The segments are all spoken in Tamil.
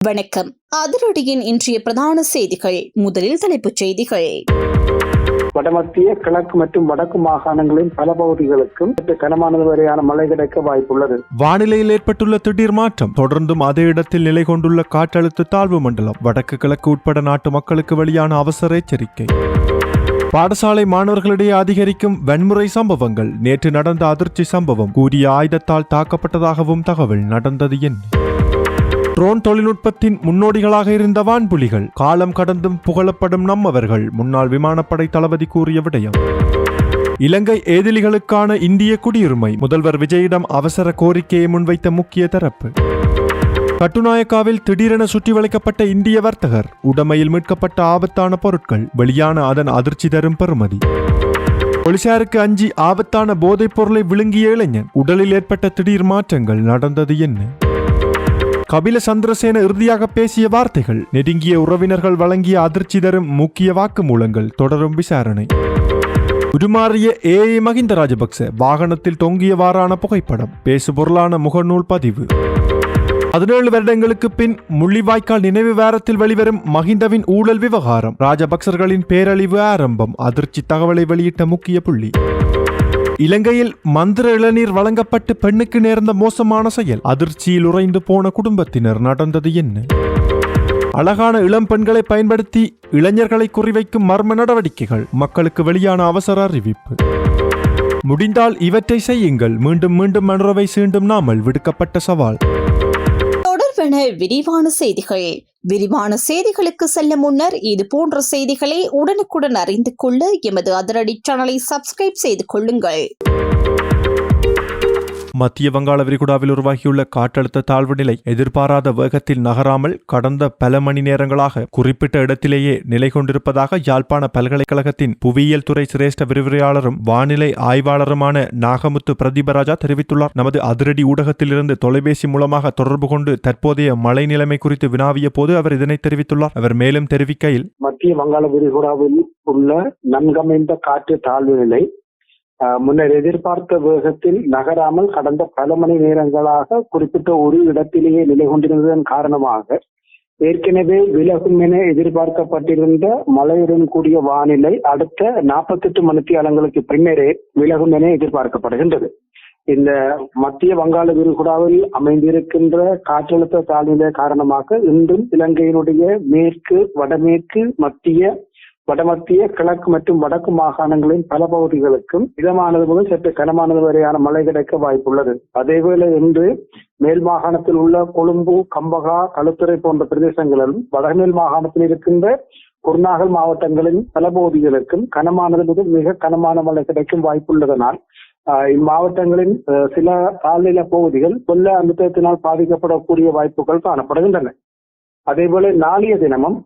வணக்கம். அதிரடியின் இன்றைய பிரதான செய்திகள். முதலில் தலைப்புச் செய்திகள். வடமத்திய கிழக்கு மற்றும் வடக்கு மாகாணங்களின் பல பகுதிகளுக்கும் கனமானது வரையான மழை கிடைக்க வாய்ப்புள்ளது. வானிலையில் ஏற்பட்டுள்ள திடீர் மாற்றம். தொடர்ந்தும் அதே இடத்தில் நிலை கொண்டுள்ள காற்றழுத்த தாழ்வு மண்டலம். வடக்கு கிழக்கு உட்பட நாட்டு மக்களுக்கு வெளியான அவசர எச்சரிக்கை. பாடசாலை மாணவர்களிடையே அதிகரிக்கும் வன்முறை சம்பவங்கள். நேற்று நடந்த அதிர்ச்சி சம்பவம். கூறிய ஆயுதத்தால் தாக்கப்பட்டதாகவும் தகவல். நடந்தது என்ன? ட்ரோன் தொழில்நுட்பத்தின் முன்னோடிகளாக இருந்த வான்புலிகள் காலம் கடந்தும் புகழப்படும் நம்மவர்கள். முன்னாள் விமானப்படை தளபதி கூறிய விடயம். இலங்கை ஏதிலிகளுக்கான இந்திய குடியுரிமை. முதல்வர் விஜயிடம் அவசர கோரிக்கையை முன்வைத்த முக்கிய தரப்பு. கட்டுநாயக்காவில் திடீரென சுற்றி வளைக்கப்பட்ட இந்திய வர்த்தகர். உடமையில் மீட்கப்பட்ட ஆபத்தான பொருட்கள். வெளியான அதன் அதிர்ச்சி தரும் பெறுமதி. போலீசாருக்கு அஞ்சி ஆபத்தான போதைப் பொருளை விழுங்கிய இளைஞன். உடலில் ஏற்பட்ட திடீர் மாற்றங்கள். நடந்தது என்ன? கபில சந்திரசேன இறுதியாக பேசிய வார்த்தைகள். நெருங்கிய உறவினர்கள் வழங்கிய அதிர்ச்சி தரும் முக்கிய வாக்குமூலங்கள். தொடரும் விசாரணை. உருமாறிய ஏஐ மஹிந்த ராஜபக்ச. வாகனத்தில் தொங்கியவாறான புகைப்படம். பேசுபொருளான முகநூல் பதிவு. 17 வருடங்களுக்கு பின் முள்ளிவாய்க்கால் நினைவு வாரத்தில் வெளிவரும் மஹிந்தவின் ஊழல் விவகாரம். ராஜபக்சர்களின் பேரழிவு ஆரம்பம். அதிர்ச்சி தகவலை வெளியிட்ட முக்கிய புள்ளி. இலங்கையில் மந்திர இளநீர் வழங்கப்பட்டு பெண்ணுக்கு நேர்ந்த மோசமான செயல். அதிர்ச்சியில் உறைந்து போன குடும்பத்தினர். நடந்தது என்ன? அழகான இளம் பெண்களை பயன்படுத்தி இளைஞர்களை குறிவைக்கும் மர்ம நடவடிக்கைகள். மக்களுக்கு வெளியான அவசர அறிவிப்பு. முடிந்தால் இவற்றை செய்யுங்கள். மீண்டும் மீண்டும் மனுரவை சீண்டும் நாமல். விடுக்கப்பட்ட சவால். தொடர்பான விரிவான செய்திகள். விரிவான செய்திகளுக்கு செல்ல முன்னர் இது போன்ற செய்திகளை உடனுக்குடன் அறிந்து கொள்ள எமது அதிரடி சேனலை சப்ஸ்கிரைப் செய்து கொள்ளுங்கள். மத்திய வங்காள விரிகுடாவில் உருவாகியுள்ள காற்றழுத்த தாழ்வு நிலை எதிர்பாராத வேகத்தில் நகராமல் கடந்த பல மணி நேரங்களாக குறிப்பிட்ட இடத்திலேயே நிலை கொண்டிருப்பதாக யாழ்ப்பாண பல்கலைக்கழகத்தின் புவியியல் துறை சிரேஷ்ட விரிவுரையாளரும் வானிலை ஆய்வாளருமான நாகமுத்து பிரதீபராஜா தெரிவித்துள்ளார். நமது அதிரடி ஊடகத்திலிருந்து தொலைபேசி மூலமாக தொடர்பு கொண்டு தற்போதைய மழை நிலைமை குறித்து வினாவிய போது அவர் இதனை தெரிவித்துள்ளார். அவர் மேலும் தெரிவிக்கையில், மத்திய வங்காள விரிகுடாவில் உள்ள நன்கமைந்த காற்று தாழ்வு நிலை முன்னர் எதிர்பார்த்த வேகத்தில் நகராமல் கடந்த பல மணி நேரங்களாக குறிப்பிட்ட ஒரு இடத்திலேயே நிலை கொண்டிருந்ததன் காரணமாக ஏற்கனவே விலகும் என எதிர்பார்க்கப்பட்டிருந்த மழையுடன் கூடிய வானிலை அடுத்த 48 மணித்தியாலங்களுக்கு பின்னரே விலகும் என எதிர்பார்க்கப்படுகின்றது. இந்த மத்திய வங்காள விரிகுடாவில் அமைந்திருக்கின்ற காற்றழுத்த தாழ்நிலை காரணமாக இன்றும் இலங்கையினுடைய மேற்கு, வடமேற்கு, வடமத்திய கிழக்கு மற்றும் வடக்கு மாகாணங்களின் பல பகுதிகளுக்கும் மிதமானது முதல் சற்று கனமானது வரையான மழை கிடைக்க வாய்ப்புள்ளது. அதேவேளை இன்று மேல் மாகாணத்தில் உள்ள கொழும்பு, கம்பகா, களுத்துறை போன்ற பிரதேசங்களிலும் வடமேல் மாகாணத்தில் இருக்கின்ற குருநாகல் மாவட்டங்களின் பல பகுதிகளுக்கும் கனமானது முதல் மிக கனமான மழை கிடைக்கும் வாய்ப்புள்ளதனால் இம்மாவட்டங்களின் சில தாழ்நில பகுதிகள் வெள்ள அழுத்தத்தினால் பாதிக்கப்படக்கூடிய வாய்ப்புகள் காணப்படுகின்றன. அதேபோல நாளைய தினமும்,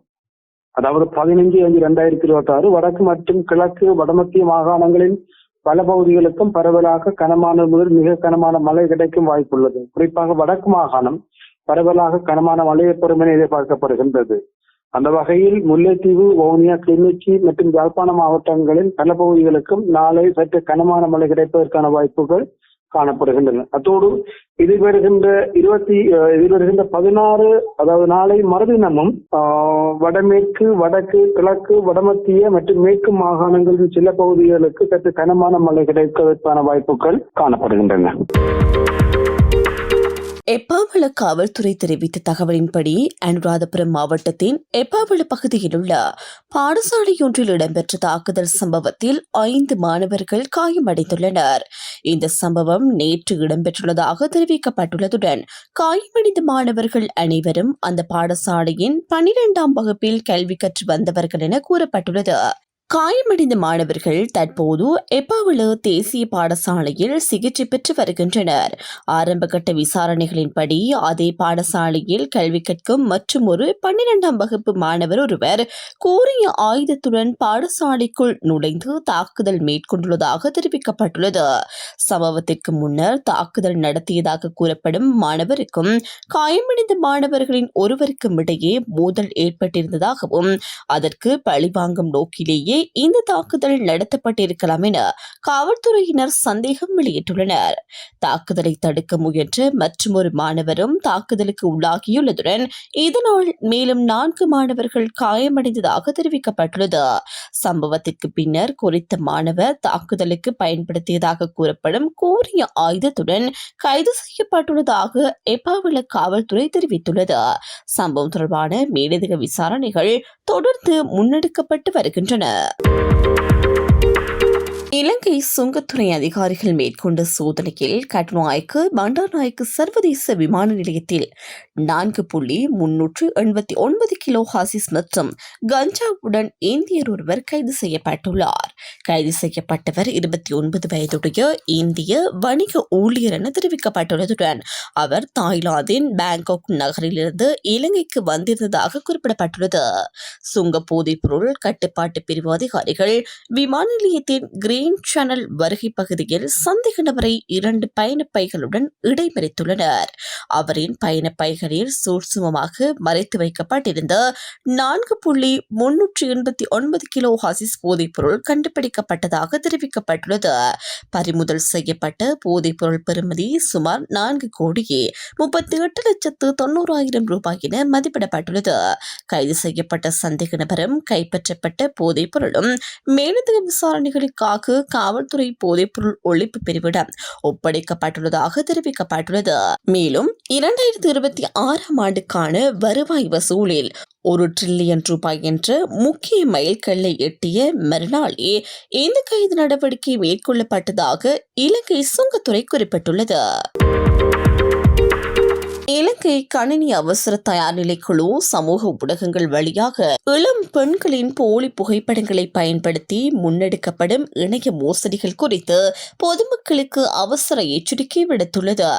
அதாவது 15/5/2026 வடக்கு மற்றும் கிழக்கு வடமத்திய மாகாணங்களின் பல பகுதிகளுக்கும் பரவலாக கனமான முதல் மிக கனமான மழை கிடைக்கும் வாய்ப்புள்ளது. குறிப்பாக வடக்கு மாகாணம் பரவலாக கனமான மழையை பெறும் என எதிர்பார்க்கப்படுகின்றது. அந்த வகையில் முல்லைத்தீவு, வவுனியா, கிளிநொச்சி மற்றும் யாழ்ப்பாண மாவட்டங்களின் பல பகுதிகளுக்கும் நாளை சற்று கனமான மழை கிடைப்பதற்கான வாய்ப்புகள் காணப்படுகின்றன. அத்தோடு எதிர்வருகின்ற 16, அதாவது நாளை மறுதினமும் வடமேற்கு, வடக்கு, கிழக்கு, வடமத்திய மற்றும் மேற்கு மாகாணங்களின் சில பகுதிகளுக்கு சற்று கனமான மழை கிடைப்பதற்கான வாய்ப்புகள் காணப்படுகின்றன. எப்பாவள காவல்துறை தெரிவித்த தகவலின்படி அனுராதபுரம் மாவட்டத்தின் எப்பாவள பகுதியில் உள்ள பாடசாலையொன்றில் இடம்பெற்ற தாக்குதல் சம்பவத்தில் 5 மாணவர்கள் காயமடைந்துள்ளனர். இந்த சம்பவம் நேற்று இடம்பெற்றுள்ளதாக தெரிவிக்கப்பட்டுள்ளதுடன் காயமடைந்த மாணவர்கள் அனைவரும் அந்த பாடசாலையின் 12ஆம் வகுப்பில் கல்வி கற்று வந்தவர்கள் என கூறப்பட்டுள்ளது. காயமடைந்த மாணவர்கள் தற்போது எப்பாவள தேசிய பாடசாலையில் சிகிச்சை பெற்று வருகின்றனர். ஆரம்பகட்ட விசாரணைகளின்படி அதே பாடசாலையில் கல்வி கற்கும் மற்றும் ஒரு 12ஆம் வகுப்பு மாணவர் ஒருவர் கூறிய ஆயுதத்துடன் பாடசாலைக்குள் நுழைந்து தாக்குதல் மேற்கொண்டுள்ளதாக தெரிவிக்கப்பட்டுள்ளது. சம்பவத்திற்கு முன்னர் தாக்குதல் நடத்தியதாக கூறப்படும் மாணவருக்கும் காயமடைந்த மாணவர்களின் ஒருவருக்கும் இடையே மோதல் ஏற்பட்டிருந்ததாகவும் அதற்கு பழிவாங்கும் நோக்கிலேயே இந்த தாக்குதல் நடத்தப்பட்டிருக்கலாம் என காவல்துறையினர் சந்தேகம் வெளியிட்டுள்ளனர். தாக்குதலை தடுக்க முயன்ற மற்றொரு மாணவரும் தாக்குதலுக்கு உள்ளாகியுள்ளதுடன் இதனால் மேலும் 4 மாணவர்கள் காயமடைந்ததாக தெரிவிக்கப்பட்டுள்ளது. சம்பவத்திற்கு பின்னர் குறித்த மாணவர் தாக்குதலுக்கு பயன்படுத்தியதாக கூறப்படும் கூறிய ஆயுதத்துடன் கைது செய்யப்பட்டுள்ளதாக எப்பாவள காவல்துறை தெரிவித்துள்ளது. சம்பவம் தொடர்பான மேலதிக விசாரணைகள் தொடர்ந்து முன்னெடுக்கப்பட்டு வருகின்றன. இலங்கை சுங்கத்துறை அதிகாரிகள் மேற்கொண்ட சோதனையில் கட்டுநாயக்கு பண்டார்நாயக்கு சர்வதேச விமான நிலையத்தில் 4.389 கிலோ ஹாசிஸ் மற்றும் கஞ்சாவுடன் இந்தியர் ஒருவர் கைது செய்யப்பட்டுள்ளார். கைது செய்யப்பட்டவர் 29 வயதுடைய இந்திய வணிக ஊழியர் என தெரிவிக்கப்பட்டுள்ளதுடன் அவர் தாய்லாந்தின் பாங்காக் நகரிலிருந்து இலங்கைக்கு வந்திருந்ததாக குறிப்பிடப்பட்டுள்ளது. சுங்க போதைப் பொருள் கட்டுப்பாட்டு பிரிவு அதிகாரிகள் விமான நிலையத்தின் கிரீன் சேனல் வருகை பகுதியில் சந்தேக நபரை 2 பயணப்பைகளுடன் இடைமறித்துள்ளனர். அவரின் பயணப்பைகளில் சூட்சுமமாக மறைத்து வைக்கப்பட்டிருந்த 4.389 கிலோ ஹாசிஸ் போதைப் பொருள் கண்டுபிடிக்கப்பட்டதாக தெரிவிக்கப்பட்டுள்ளது. பறிமுதல் செய்யப்பட்ட போதைப் பொருள் பெறுமதி சுமார் 4,38,90,000 ரூபாய் என மதிப்பிடப்பட்டுள்ளது. கைது செய்யப்பட்ட சந்தேக நபரும் கைப்பற்றப்பட்ட போதைப் பொருளும் மேலதிக விசாரணைகளுக்காக காவல்துறை போதைப்பொருள் ஒழிப்பு பிரிவிடம் ஒப்படைக்கப்பட்டுள்ளதாக தெரிவிக்கப்பட்டுள்ளது. மேலும் 2026 ஆண்டுக்கான வருவாய் வசூலில் 1 டிரில்லியன் ரூபாய் என்ற முக்கிய மைல்கல்லை எட்டிய மறுநாளே இந்த கைது நடவடிக்கை மேற்கொள்ளப்பட்டதாக இலங்கை சுங்கத்துறை குறிப்பிட்டுள்ளது. இலங்கை கணினி அவசர தயார்நிலை குழு சமூக ஊடகங்கள் வழியாக இளம் பெண்களின் போலி புகைப்படங்களை பயன்படுத்தி முன்னெடுக்கப்படும் இணைய மோசடிகள் குறித்து பொதுமக்களுக்கு அவசர எச்சரிக்கை விடுத்துள்ளது.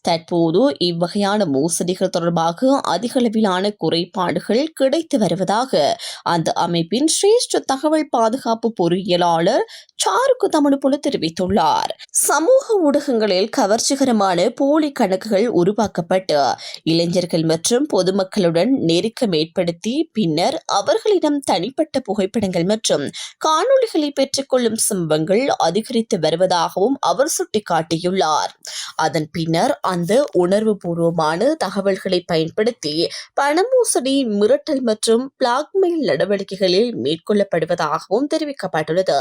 தற்போது இவ்வகையான மோசடிகள் தொடர்பாக அதிகளவிலான குறைபாடுகள் கிடைத்து வருவதாக அந்த அமைப்பின் சிரேஷ்ட தகவல் பாதுகாப்பு பொறியியலாளர் சாருக்கு தமிழ்போல தெரிவித்துள்ளார். சமூக ஊடகங்களில் கவர்ச்சிகரமான போலி கணக்குகள் உருவாக்கப்பட்டு இளைஞர்கள் மற்றும் பொதுமக்களுடன் நெருக்கம் ஏற்படுத்தி பின்னர் அவர்களிடம் தனிப்பட்ட புகைப்படங்கள் மற்றும் காணொளிகளை பெற்றுக்கொள்ளும் சம்பவங்கள் அதிகரித்து வருவதாகவும் அவர் சுட்டிக்காட்டியுள்ளார். அதன் பின்னர் அந்த உணர்வு பூர்வமான தகவல்களை பயன்படுத்தி பண மோசடி, மிரட்டல் மற்றும் பிளாக்மெயில் நடவடிக்கைகளில் மேற்கொள்ளப்படுவதாகவும் தெரிவிக்கப்பட்டுள்ளது.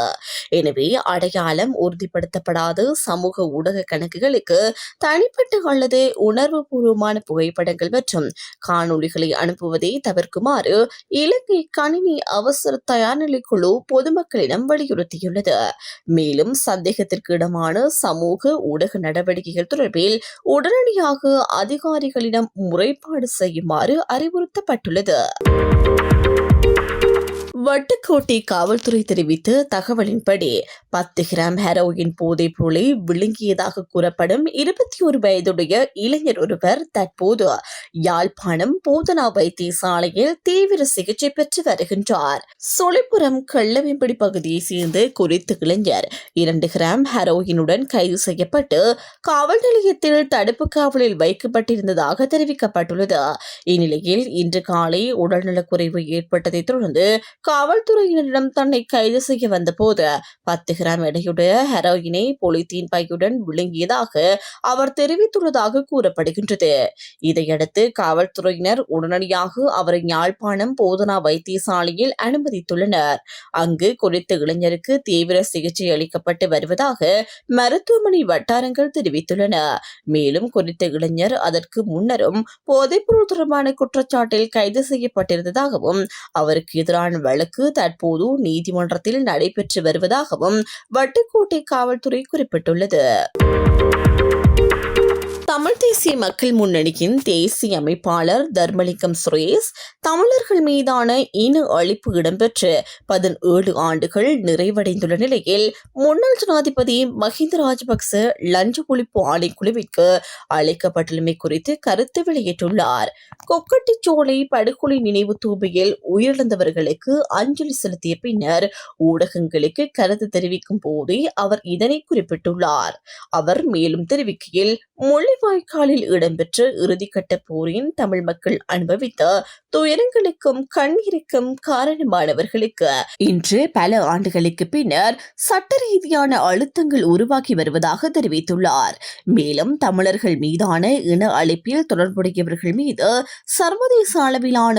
எனவே அடையாளம் உறுதிப்படுத்தப்படாத சமூக ஊடக கணக்குகளுக்கு தனிப்பட்ட அல்லது உணர்வு பூர்வமான புகைப்படங்கள் மற்றும் காணொளிகளை அனுப்புவதை தவிர்க்குமாறு இலங்கை கணினி அவசர தயார்நிலை குழு பொதுமக்களிடம் வலியுறுத்தியுள்ளது. மேலும் சந்தேகத்திற்கு இடமான சமூக ஊடக நடவடிக்கைகள் தொடர்பில் உடனடியாக அதிகாரிகளிடம் முறைப்பாடு செய்யுமாறு அறிவுறுத்தப்பட்டுள்ளது. வட்டுக்கோட்டை காவல்துறை தெரிவித்த தகவலின்படி 10 கிராம் ஹெரோயின் போதைப் பொருளை விழுங்கியதாக கூறப்படும் 21 வயதுடைய இளைஞர் ஒருவர் தற்போது யாழ்ப்பாணம் போதனா வைத்தியசாலையில் தீவிர சிகிச்சை பெற்று வருகின்றார். சொலிபுரம் கள்ளவெம்படி பகுதியைச் சேர்ந்த குறித்த இளைஞர் 2 கிராம் ஹெரோயினுடன் கைது செய்யப்பட்டு காவல் நிலையத்தில் தடுப்பு காவலில் வைக்கப்பட்டிருந்ததாக தெரிவிக்கப்பட்டுள்ளது. இந்நிலையில் இன்று காலை உடல்நலக்குறைவு ஏற்பட்டதை தொடர்ந்து காவல்துறையினரிடம் தன்னை கைது செய்ய வந்தபோது 10 கிராம் எடையுடைய ஹெரோயினை பொலித்தீன் பையுடன் விழுங்கியதாக அவர் தெரிவித்துள்ளதாக கூறப்படுகின்றது. இதையடுத்து காவல்துறையினர் உடனடியாக அவரை யாழ்ப்பாணம் போதனா வைத்தியசாலையில் அனுமதித்துள்ளனர். அங்கு குறித்த இளைஞருக்கு தீவிர சிகிச்சை அளிக்கப்பட்டு வருவதாக மருத்துவமனை வட்டாரங்கள் தெரிவித்துள்ளன. மேலும் குறித்த இளைஞர் அதற்கு முன்னரும் போதைப்பொருள் தொடர்பான குற்றச்சாட்டில் கைது செய்யப்பட்டிருந்ததாகவும் அவருக்கு எதிரான வழக்கு தற்போது நீதிமன்றத்தில் நடைபெற்று வருவதாகவும் வட்டுக்கோட்டை காவல்துறை குறிப்பிட்டுள்ளது. தமிழ் தேசிய மக்கள் முன்னணியின் தேசிய அமைப்பாளர் தர்மலிங்கம் சுரேஷ் தமிழர்கள் மீதான இன அழிப்பு இடம்பெற்று 17 ஆண்டுகள் நிறைவடைந்துள்ள நிலையில் முன்னாள் ஜனாதிபதி மஹிந்த ராஜபக்ச லஞ்ச ஒழிப்பு ஆணைக்குழுவிற்கு அழைக்கப்பட்டுள்ளமை குறித்து கருத்து வெளியிட்டுள்ளார். கொக்கட்டிச்சோலை படுகொலை நினைவு தூபியில் உயிரிழந்தவர்களுக்கு அஞ்சலி செலுத்திய பின்னர் ஊடகங்களுக்கு கருத்து தெரிவிக்கும் போதே அவர் இதனை குறிப்பிட்டுள்ளார். அவர் மேலும் தெரிவிக்கையில், முல்லை முள்ளிவாய்க்காலில் இடம்பெற்ற இறுதிக்கட்ட போரின் தமிழ் மக்கள் அனுபவித்த துயரங்களுக்கும் கண்ணீருக்கும் காரணமானவர்களுக்கு இன்று பல ஆண்டுகளுக்கு பின்னர் சட்ட ரீதியான அழுத்தங்கள் உருவாக்கி வருவதாக தெரிவித்துள்ளார். மேலும் தமிழர்கள் மீதான இன அழிப்பில் தொடர்புடையவர்கள் மீது சர்வதேச அளவிலான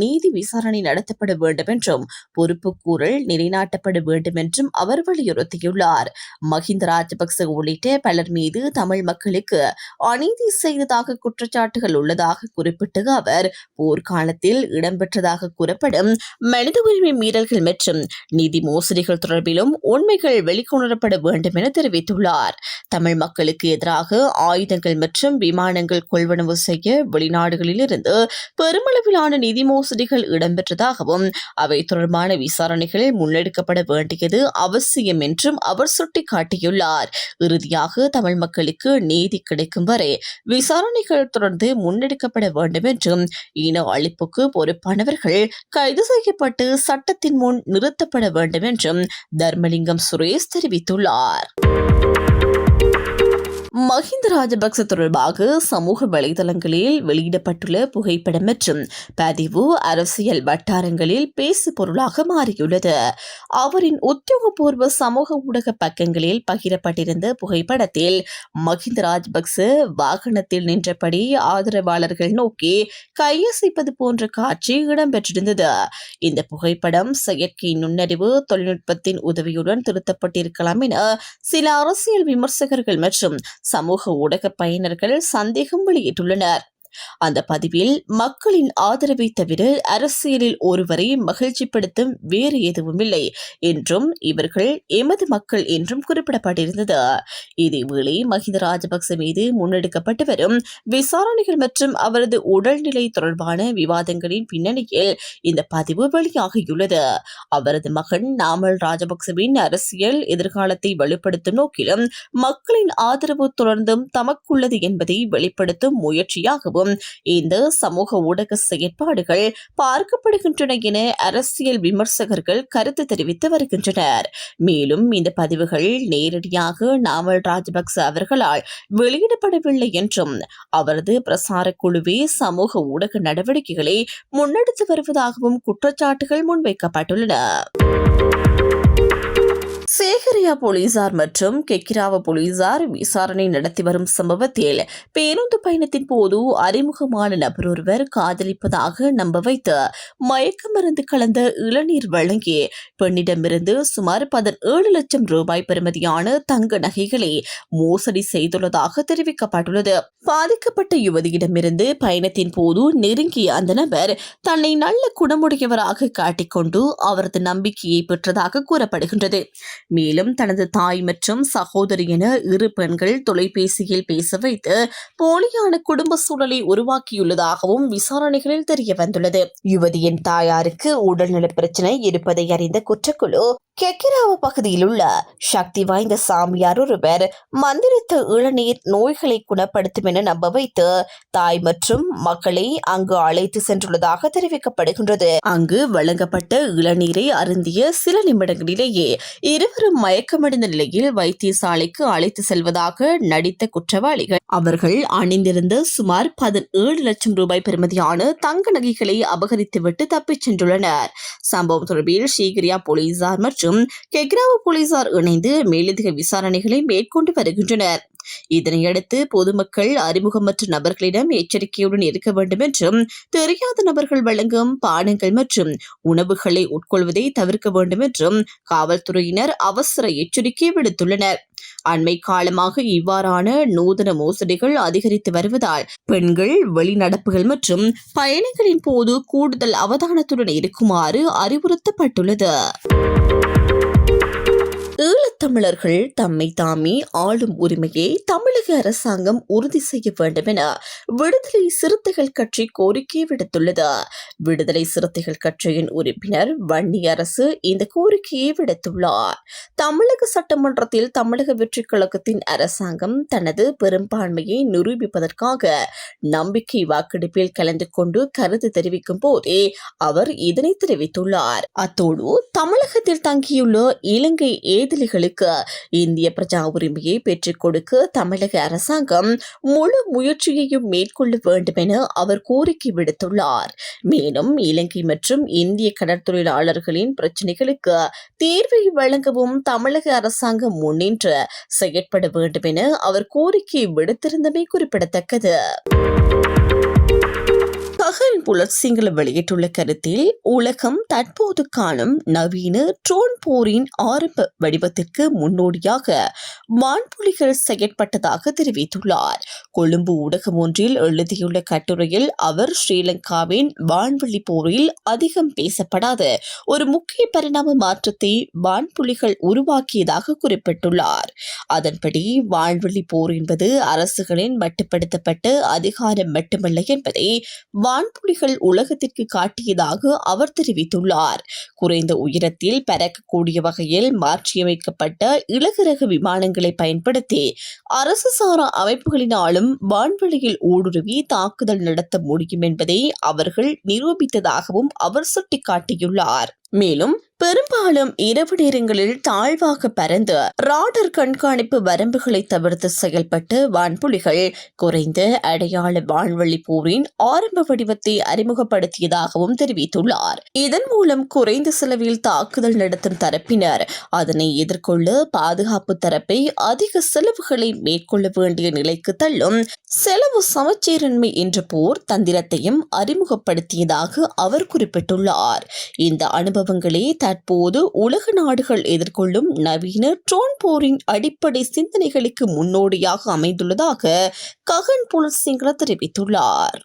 நீதி விசாரணை நடத்தப்பட வேண்டும் என்றும் பொறுப்புக்கூறல் நிலைநாட்டப்பட வேண்டும் என்றும் அவர் வலியுறுத்தியுள்ளார். மஹிந்த ராஜபக்ச உள்ளிட்ட பலர் மீது தமிழ் மக்களுக்கு அநீதி செய்ததாக குற்றச்சாட்டுகள் உள்ளதாக குறிப்பிட்ட அவர் போர்க்காலத்தில் இடம்பெற்றதாக கூறப்படும் மனித உரிமை மீறல்கள் மற்றும் நிதி மோசடிகள் தொடர்பிலும் உண்மைகள் வெளிக்கொணரப்பட வேண்டும் என தெரிவித்துள்ளார். தமிழ் மக்களுக்கு எதிராக ஆயுதங்கள் மற்றும் விமானங்கள் கொள்வனவு செய்ய வெளிநாடுகளில் இருந்து பெருமளவிலான நிதி மோசடிகள் இடம்பெற்றதாகவும் அவை தொடர்பான விசாரணைகள் முன்னெடுக்கப்பட வேண்டியது அவசியம் என்றும் அவர் சுட்டிக்காட்டியுள்ளார். இறுதியாக தமிழ் மக்களுக்கு நீதி கிடைக்கும் வரை விசாரணைகள் தொடர்ந்து முன்னெடுக்கப்பட வேண்டும் என்றும் இன அழிப்புக்கு பொறுப்பானவர்கள் கைது செய்யப்பட்டு சட்டத்தின் முன் நிறுத்தப்பட வேண்டும் என்றும் தர்மலிங்கம் சுரேஷ் தெரிவித்துள்ளார். மஹிந்த ராஜபக்ச தொடர்பாக சமூக வலைதளங்களில் வெளியிடப்பட்டுள்ள புகைப்படம் மற்றும் பதிவு அரசியல் வட்டாரங்களில் பேசு பொருளாக மாறியுள்ளது. அவரின் உத்தியோகபூர்வ சமூக ஊடக பக்கங்களில் பகிரப்பட்டிருந்த புகைப்படத்தில் மஹிந்த ராஜபக்ச வாகனத்தில் நின்றபடி ஆதரவாளர்கள் நோக்கி கையசைப்பது போன்ற காட்சி இடம்பெற்றிருந்தது. இந்த புகைப்படம் செயற்கை நுண்ணறிவு தொழில்நுட்பத்தின் உதவியுடன் திருத்தப்பட்டிருக்கலாம் என சில அரசியல் விமர்சகர்கள் மற்றும் சமூக ஊடக பயனர்கள் சந்தேகம் வெளியிட்டுள்ளனர். அந்த பதிவில் மக்களின் ஆதரவை தவிர அரசியலில் ஒருவரை மகிழ்ச்சிப்படுத்தும் வேறு எதுவும் இல்லை என்றும் இவர்கள் எமது மக்கள் என்றும் குறிப்பிடப்பட்டிருந்தது. இதேவேளை மஹிந்த ராஜபக்ச மீது முன்னெடுக்கப்பட்டு வரும் விசாரணைகள் மற்றும் அவரது உடல்நிலை தொடர்பான விவாதங்களின் பின்னணியில் இந்த பதிவு வெளியாகியுள்ளது. அவரது மகன் நாமல் ராஜபக்சவின் அரசியல் எதிர்காலத்தை வெளிப்படுத்தும் நோக்கிலும் மக்களின் ஆதரவு தொடர்ந்தும் தமக்குள்ளது என்பதை வெளிப்படுத்தும் முயற்சியாகவும் இந்த சமூக ஊடக செயற்பாடுகள் பார்க்கப்படுகின்றன என அரசியல் விமர்சகர்கள் கருத்து தெரிவித்து வருகின்றனர். மேலும் இந்த பதிவுகள் நேரடியாக நாமல் ராஜபக்ச அவர்களால் வெளியிடப்படவில்லை என்றும் அவரது பிரசார குழுவே சமூக ஊடக நடவடிக்கைகளை முன்னெடுத்து வருவதாகவும் குற்றச்சாட்டுகள் முன்வைக்கப்பட்டுள்ளன. சேகரியா போலீசார் மற்றும் கெக்கிராவ போலீசார் விசாரணை நடத்தி வரும் சம்பவத்தில் பேருந்து பயணத்தின் போது அறிமுகமான நபர் ஒருவர் காதலிப்பதாக நம்ப வைத்து மயக்க மருந்து கலந்த இளநீர் வழங்கி பெண்ணிடமிருந்து சுமார் 17 லட்சம் ரூபாய் பெறுமதியான தங்க நகைகளை மோசடி செய்துள்ளதாக தெரிவிக்கப்பட்டுள்ளது. பாதிக்கப்பட்ட யுவதியிடமிருந்து பயணத்தின் போது நெருங்கிய அந்த நபர் தன்னை நல்ல குணமுடையவராக காட்டிக்கொண்டு அவரது நம்பிக்கையை பெற்றதாக கூறப்படுகின்றது. மேலும் தனது தாய் மற்றும் சகோதரி என இரு பெண்கள் தொலைபேசியில் பேச வைத்து போலியான குடும்ப சூழலை உருவாக்கியுள்ளதாகவும் விசாரணைகளில் தெரிய வந்துள்ளது. யுவதியின் தாயாருக்கு உடல்நல பிரச்சினை இருப்பதை அறிந்த குற்றக்குழு கெக்கிராவ பகுதியில் உள்ள சக்தி வாய்ந்த சாமியார் ஒருவர் மந்திரித்த இளநீர் நோய்களை குணப்படுத்தும் என நம்ப வைத்து தாய் மற்றும் மக்களை அங்கு அழைத்து சென்றுள்ளதாக தெரிவிக்கப்படுகின்றது. அங்கு வழங்கப்பட்ட இளநீரை அருந்திய சில நிமிடங்களிலேயே இருவரும் மயக்கமடைந்த நிலையில் வைத்தியசாலைக்கு அழைத்து செல்வதாக நடித்த குற்றவாளிகள் அவர்கள் அணிந்திருந்த சுமார் 17 லட்சம் ரூபாய் பெறுமதியான தங்க நகைகளை அபகரித்துவிட்டு தப்பிச் சென்றுள்ளனர். சம்பவம் தொடர்பில் ஷீகிரியா போலீசார் மற்றும் கெக்ராவ போலீசார் இணைந்து மேலதிக விசாரணைகளை மேற்கொண்டு வருகின்றனர். இதனையடுத்து பொதுமக்கள் அறிமுகமற்ற நபர்களிடம் எச்சரிக்கையுடன் இருக்க வேண்டும் என்றும் தெரியாத நபர்கள் வழங்கும் பானங்கள் மற்றும் உணவுகளை உட்கொள்வதை தவிர்க்க வேண்டும் என்றும் காவல்துறையினர் அவசர எச்சரிக்கை விடுத்துள்ளனர். அண்மை காலமாக இவ்வாறான நூதன மோசடிகள் அதிகரித்து வருவதால் பெண்கள் வெளிநடப்புகள் மற்றும் பயணங்களின் போது கூடுதல் அவதானத்துடன் இருக்குமாறு அறிவுறுத்தப்பட்டுள்ளது. ஈழத்தமிழர்கள் தம்மை தாமே ஆளும் உரிமையை தமிழக அரசாங்கம் உறுதி செய்ய வேண்டும் என விடுதலை சிறுத்தைகள் கட்சி கோரிக்கை விடுத்துள்ளது. விடுதலை சிறுத்தைகள் கட்சியின் உறுப்பினர் வன்னி அரசு இந்த கோரிக்கையை விடுத்துள்ளார். தமிழக சட்டமன்றத்தில் தமிழக வெற்றி கழகத்தின் அரசாங்கம் தனது பெரும்பான்மையை நிரூபிப்பதற்காக நம்பிக்கை வாக்கெடுப்பில் கலந்து கொண்டு கருத்து தெரிவிக்கும் போதே அவர் இதனை தெரிவித்துள்ளார். அத்தோடு தமிழகத்தில் தங்கியுள்ள இலங்கை மைதிலிகளுக்கு இந்திய பிரஜா உரிமையை பெற்றுக் கொடுக்க தமிழக அரசாங்கம் முழு முயற்சியையும் மேற்கொள்ள வேண்டும் என அவர் கோரிக்கை விடுத்துள்ளார். மேலும் இலங்கை மற்றும் இந்திய கடற்தொழிலாளர்களின் பிரச்சினைகளுக்கு தீர்வை வழங்கவும் தமிழக அரசாங்கம் முன்னின்று செயற்பட வேண்டும் என அவர் கோரிக்கை விடுத்திருந்தமை குறிப்பிடத்தக்கது. ககன் புலத்சிங்கள வெளியிட்டுள்ள கருத்தில் உலகம் தற்போது காணும் நவீன ட்ரோன் போரின் ஆரம்ப வடிவத்திற்கு முன்னோடியாக வான்புலிகள் செயற்பட்டதாக தெரிவித்துள்ளார். கொழும்பு ஊடகம் ஒன்றில் எழுதியுள்ள கட்டுரையில் அவர் ஸ்ரீலங்காவின் வான்வெளி போரில் அதிகம் பேசப்படாத ஒரு முக்கிய பரிணாம மாற்றத்தை வான்புலிகள் உருவாக்கியதாக குறிப்பிட்டுள்ளார். அதன்படி வான்வெளி போர் என்பது அரசுகளின் மட்டுப்படுத்தப்பட்ட அதிகாரம் மட்டுமல்ல என்பதை வான்புலிகள் உலகத்திற்கு காட்டியதாக அவர் தெரிவித்துள்ளார். குறைந்த உயரத்தில் பறக்கக்கூடிய வகையில் மாற்றியமைக்கப்பட்ட இலகுரக விமானங்களை பயன்படுத்தி அரசு சாரா அமைப்புகளினாலும் வான்வெளியில் ஊடுருவி தாக்குதல் நடத்த முடியும் என்பதை அவர்கள் நிரூபித்ததாகவும் அவர் சுட்டிக்காட்டியுள்ளார். மேலும் பெரும்பாலும் இரவு நேரங்களில் தாழ்வாக பறந்து ராடர் கண்காணிப்பு வரம்புகளை தவிர்த்து செயல்பட்டு வான்புலிகள் குறைந்த அடையாள வான்வெளி போரின் ஆரம்ப வடிவத்தை அறிமுகப்படுத்தியதாகவும் தெரிவித்துள்ளார். இதன் மூலம் குறைந்த செலவில் தாக்குதல் நடத்தும் தரப்பினர் அதனை எதிர்கொள்ள பாதுகாப்பு தரப்பை அதிக செலவுகளை மேற்கொள்ள வேண்டிய நிலைக்கு தள்ளும் செலவு சமச்சீரன்மை என்ற போர் தந்திரத்தையும் அறிமுகப்படுத்தியதாக அவர் குறிப்பிட்டுள்ளார். இந்த அனுபவங்களே தற்போது உலக நாடுகள் எதிர்கொள்ளும் நவீன ட்ரோன் போரின் அடிப்படை சிந்தனைகளுக்கு முன்னோடியாக அமைந்துள்ளதாக ககன் புலத்சிங்கள தெரிவித்துள்ளார்.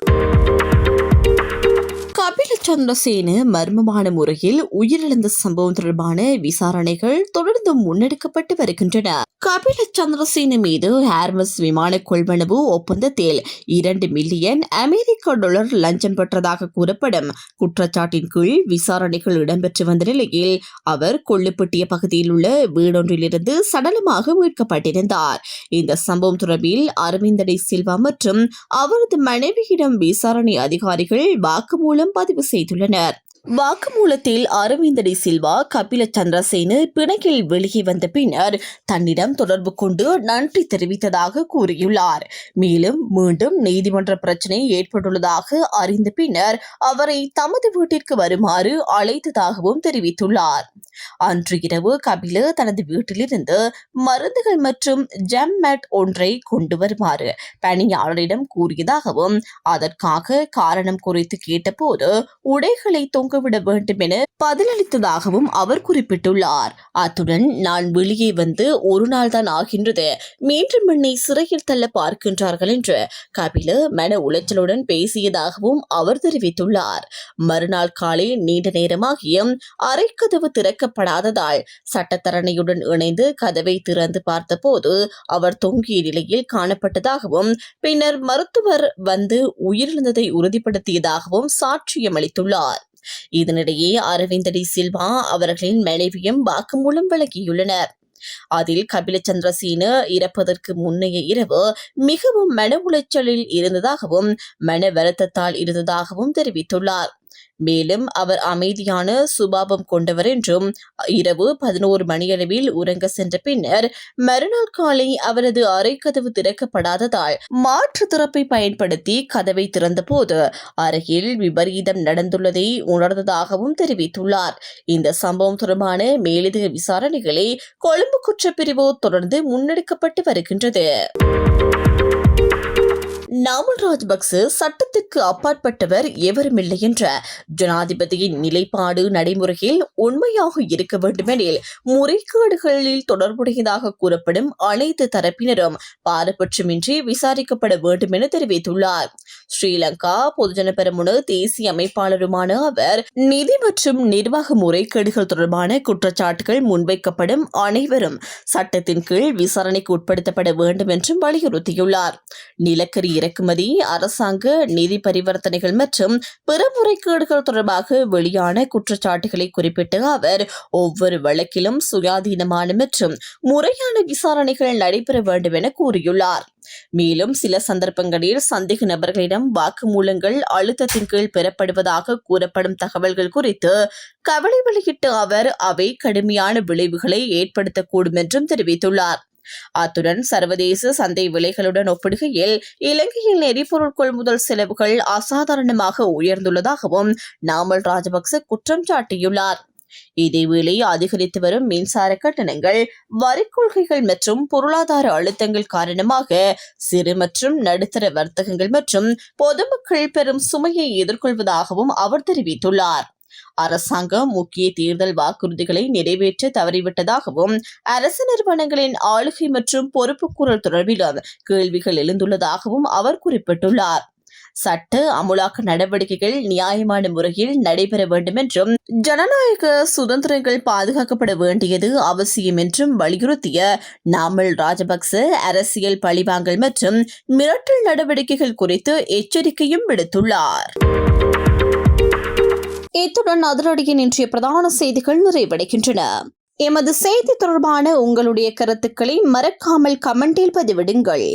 கபில சந்திரசேன மர்மமான முறையில் உயிரிழந்த சம்பவம் தொடர்பான விசாரணைகள் தொடர்ந்து முன்னெடுக்கப்பட்டு வருகின்றன. கபில சந்திரசேன மீது ஹேர்மஸ் விமான கொள்வனவு ஒப்பந்தத்தில் 2 மில்லியன் அமெரிக்க டாலர் லஞ்சம் பெற்றதாக கூறப்படும் குற்றச்சாட்டின் கீழ் விசாரணைகள் இடம்பெற்று வந்த நிலையில் அவர் கொள்ளுப்பட்டிய பகுதியில் உள்ள வீடொன்றிலிருந்து சடலமாக மீட்கப்பட்டிருந்தார். இந்த சம்பவம் தொடர்பில் அரவிந்தடை சில்வா மற்றும் அவரது மனைவியிடம் விசாரணை அதிகாரிகள் வாக்குமூலம் பதிவு செய்துள்ளனர். வாக்குமூலத்தில் அரவிந்தடை சில்வா கபில சந்திரசேன பிணையில் வெளியே வந்த பின்னர் தன்னிடம் தொடர்பு கொண்டு நன்றி தெரிவித்ததாக கூறியுள்ளார். மேலும் மீண்டும் நீதிமன்ற பிரச்சினை ஏற்பட்டுள்ளதாக அறிந்த பின்னர் அவரை தமது வீட்டிற்கு வருமாறு அழைத்ததாகவும் தெரிவித்துள்ளார். அன்று இரவு கபில தனது வீட்டிலிருந்து மருந்துகள் மற்றும் ஜம் மேட் ஒன்றை கொண்டு வருமாறு பணியாளரிடம் கூறியதாகவும் அதற்காக காரணம் குறித்து கேட்டபோது உடைகளை தொங்கவிட வேண்டும் என பதிலளித்ததாகவும் அவர் குறிப்பிட்டுள்ளார். அத்துடன் நான் வெளியே வந்து ஒரு நாள் தான் ஆகின்றது, மீண்டும் என்னை சிறையில் தள்ள பார்க்கின்றார்கள் என்று கபில மன உளைச்சலுடன் பேசியதாகவும் அவர் தெரிவித்துள்ளார். மறுநாள் காலை நீண்ட நேரமாகியும் அறைக்கதவு திறக்கப்படாததால் சட்டத்தரணியுடன் இணைந்து கதவை திறந்து பார்த்தபோது அவர் தொங்கிய நிலையில் காணப்பட்டதாகவும் பின்னர் மருத்துவர் வந்து உயிரிழந்ததை உறுதிப்படுத்தியதாகவும் சாட்சியம் அளித்துள்ளார். இதனிடையே அரவிந்தடி சில்வா அவர்களின் மனைவியும் வாக்குமூலம் வழங்கியுள்ளனர். அதில் கபில சந்திரசேன இறப்பதற்கு முன்னைய இரவு மிகவும் மன உளைச்சலில் இருந்ததாகவும் மன வருத்தத்தால் இருந்ததாகவும் தெரிவித்துள்ளார். மேலும் அவர் அமைதியான சுபாவம் கொண்டவர் என்றும் இரவு 11 மணியளவில் உறங்க சென்ற பின்னர் மறுநாள் காலை அவரது அறை கதவு திறக்கப்படாததால் மாற்று திறப்பை பயன்படுத்தி கதவை திறந்தபோது அறையில் விபரீதம் நடந்துள்ளதை உணர்ந்ததாகவும் தெரிவித்துள்ளார். இந்த சம்பவம் தொடர்பான மேலதிக விசாரணைகளை கொழும்பு குற்றப்பிரிவு தொடர்ந்து முன்னெடுக்கப்பட்டு வருகின்றது. நாமல் ராஜபக்ச சட்டத்திற்கு அப்பாற்பட்டவர் எவருமில்லை என்ற ஜனாதிபதியின் நிலைப்பாடு நடைமுறையில் உண்மையாக இருக்க வேண்டுமெனில் முறைகேடுகளில் தொடர்புடையதாக கூறப்படும் அனைத்து தரப்பினரும் பாரபட்சமின்றி விசாரிக்கப்பட வேண்டும் என தெரிவித்துள்ளார். ஸ்ரீலங்கா பொதுஜன பெரமுன தேசிய அமைப்பாளருமான அவர் நிதி மற்றும் நிர்வாக முறைகேடுகள் தொடர்பான குற்றச்சாட்டுகள் முன்வைக்கப்படும் அனைவரும் சட்டத்தின் கீழ் விசாரணைக்கு உட்படுத்தப்பட வேண்டும் என்றும் வலியுறுத்தியுள்ளார். நிலக்கரி இறக்குமதி, அரசாங்க நிதி பரிவர்த்தனைகள் மற்றும் பிற முறைகேடுகள் தொடர்பாக வெளியான குற்றச்சாட்டுகளை குறிப்பிட்ட அவர் ஒவ்வொரு வழக்கிலும் சுயாதீனமான மற்றும் முறையான விசாரணைகள் நடைபெற வேண்டும் என கூறியுள்ளார். மேலும் சில சந்தர்ப்பங்களில் சந்தேக நபர்களிடம் வாக்குமூலங்கள் அழுத்தத்தின் கீழ் பெறப்படுவதாக கூறப்படும் தகவல்கள் குறித்து கவலை வெளியிட்ட அவர் அவை கடுமையான விளைவுகளை ஏற்படுத்தக்கூடும் என்றும் தெரிவித்துள்ளார். அத்துடன் சர்வதேச சந்தை விலைகளுடன் ஒப்பிடுகையில் இலங்கையில் எரிபொருள் கொள்முதல் செலவுகள் அசாதாரணமாக உயர்ந்துள்ளதாகவும் நாமல் ராஜபக்ச குற்றம் சாட்டியுள்ளார். இதேவேளை அதிகரித்து வரும் மின்சார கட்டணங்கள், வரி கொள்கைகள் மற்றும் பொருளாதார அழுத்தங்கள் காரணமாக சிறு மற்றும் நடுத்தர வர்த்தகங்கள் மற்றும் பொதுமக்கள் பெரும் சுமையை எதிர்கொள்வதாகவும் அவர் தெரிவித்துள்ளார். அரசாங்கம் முக்கிய தேர்தல் வாக்குறுதிகளை நிறைவேற்ற தவறிவிட்டதாகவும் அரசு நிறுவனங்களின் ஆளுகை மற்றும் பொறுப்புக்கூறல் தொடர்பிலும் கேள்விகள் எழுந்துள்ளதாகவும் அவர் குறிப்பிட்டுள்ளார். சட்ட அமுலாக்க நடவடிக்கைகள் நியாயமான முறையில் நடைபெற வேண்டும் என்றும் ஜனநாயக சுதந்திரங்கள் பாதுகாக்கப்பட வேண்டியது அவசியம் என்றும் வலியுறுத்திய நாமல் ராஜபக்ச அரசியல் பழிவாங்கல் மற்றும் மிரட்டல் நடவடிக்கைகள் குறித்து எச்சரிக்கையும் விடுத்துள்ளார். இத்துடன் அதிரடியின் இன்றைய பிரதான செய்திகள் நிறைவடைகின்றன. எமது செய்தி தொடர்பான உங்களுடைய கருத்துக்களை மறக்காமல் கமெண்டில் பதிவிடுங்கள்.